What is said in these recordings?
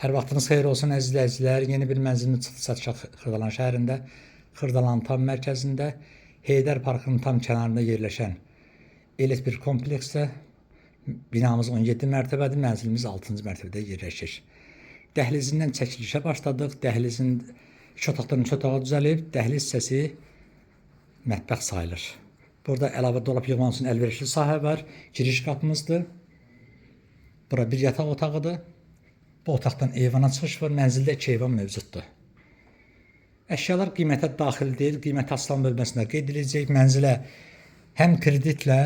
Hər vaxtınız xeyir olsun əziz izləyicilər. Yeni bir mənzilin satışa Xırdalan şəhərində, Xırdalan tam mərkəzində, Heydər Parkının tam kənarında yerləşən elit bir kompleksdə binamız 17 mərtəbədir, mənzilimiz 6-cı mərtəbədə yerləşir. Dəhlizindən çəkilişə başladıq. Dəhlizin 2 otaqdan 3 otağa düzəlib, dəhliz hissəsi mətbəx sayılır. Burada əlavə dolab yığmaq üçün əlverişli sahə var. Giriş qapımızdır. Bura bir yataq otağıdır. Bu otaqdan eyvana çıxış var. Mənzildə 2 eyvan mövcuddur. Əşyalar qiymətə daxil deyil. Qiymət aslan bölməsində qeyd ediləcək. Mənzilə həm kreditlə,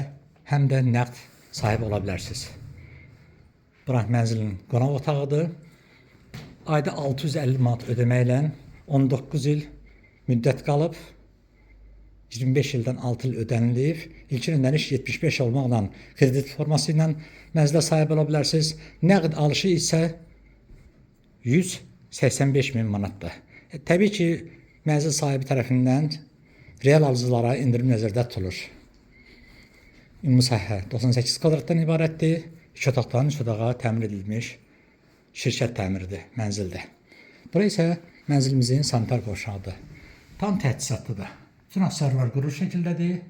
həm də nəqd sahib ola bilərsiniz. Bura mənzilin qonaq otağıdır. Ayda 650 manat ödəməklə 19 il müddət qalıb. 25 ildən 6 il ödənilib. İlkin ödəniş 75 olmaqla kredit forması ilə mənzilə sahib ola bilərsiniz. Nəqd alışı isə 185 min manatdır. Təbii ki, mənzil sahibi tərəfindən real alıcılara indirim nəzərdə tutulur. Ümumi sahə 98 kvadratdan ibarətdir. 2 otaqdan 3 otağa təmir edilmiş şirkət təmiridir mənzildə. Bura isə mənzilimizin sanitar qovşağıdır. Tam təchizatlıdır. Bütün hasarlar quru şəkildədir.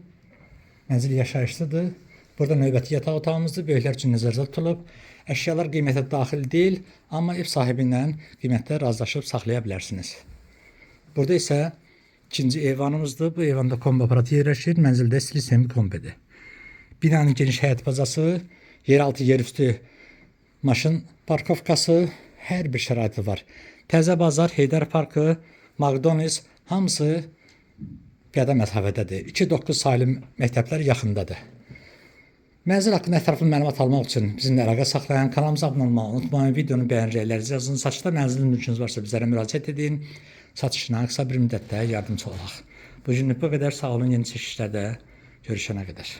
Mənzil yaşayışlıdır. Burada növbəti yataq otağımızdır. Böyüklər üçün nəzərdə tutulub. Əşyalar qiymətə daxil deyil, amma ev sahibi ilə qiymətlə razılaşıb saxlaya bilərsiniz. Burada isə ikinci eyvanımızdır. Bu eyvanda kombi aparatı yerləşir. Mənzildə stil sistemi kombidir. Binanın geniş həyət bazası, yeraltı, yerüstü maşın parkovkası, hər bir şəraiti var. Təzə bazar, Heydər Parkı, McDonald's hamısı qədə məsafədədir. 2-9 saylı məktəblər yaxındadır. Mənzil haqqında ətraflı məlumat almaq üçün bizimlə əlaqə saxlayan, kanalımıza abunə olmağı unutmayın. Videonu bəyənəcəklərinizi yazın. Satışda mənzilin mülkünüz varsa bizlərə müraciət edin. Satışına qısa bir müddətdə yardımcı olaq. Bu günlük bu qədər. Sağ olun. Yeni çəkilişlərdə görüşənə qədər.